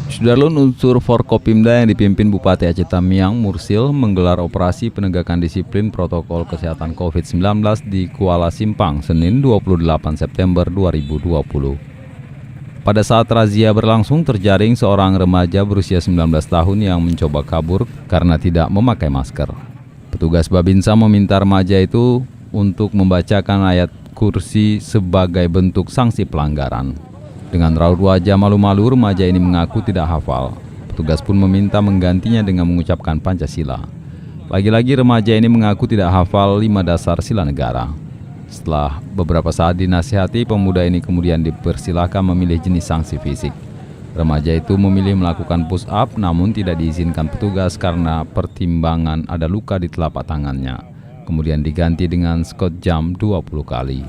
Sudarlun unsur Forkopimda yang dipimpin Bupati Aceh Tamiang Mursil menggelar operasi penegakan disiplin protokol kesehatan COVID-19 di Kuala Simpang, Senin 28 September 2020. Pada saat razia berlangsung, terjaring seorang remaja berusia 19 tahun yang mencoba kabur karena tidak memakai masker. Petugas Babinsa meminta remaja itu untuk membacakan ayat kursi sebagai bentuk sanksi pelanggaran. Dengan raut wajah malu-malu, remaja ini mengaku tidak hafal. Petugas pun meminta menggantinya dengan mengucapkan Pancasila. Lagi-lagi remaja ini mengaku tidak hafal 5 dasar sila negara. Setelah beberapa saat dinasihati, pemuda ini kemudian dipersilakan memilih jenis sanksi fisik. Remaja itu memilih melakukan push up namun tidak diizinkan petugas karena pertimbangan ada luka di telapak tangannya. Kemudian diganti dengan squat jump 20 kali.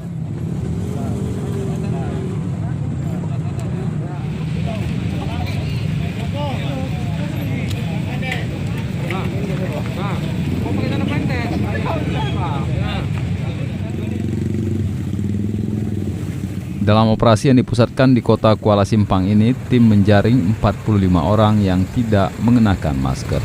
Dalam operasi yang dipusatkan di kota Kuala Simpang ini, tim menjaring 45 orang yang tidak mengenakan masker.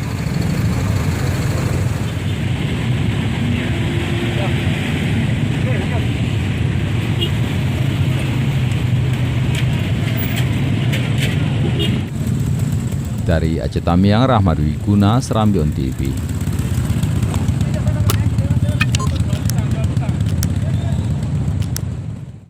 Dari Aceh Tamiang, Rahmat Wiguna, Serambi On TV.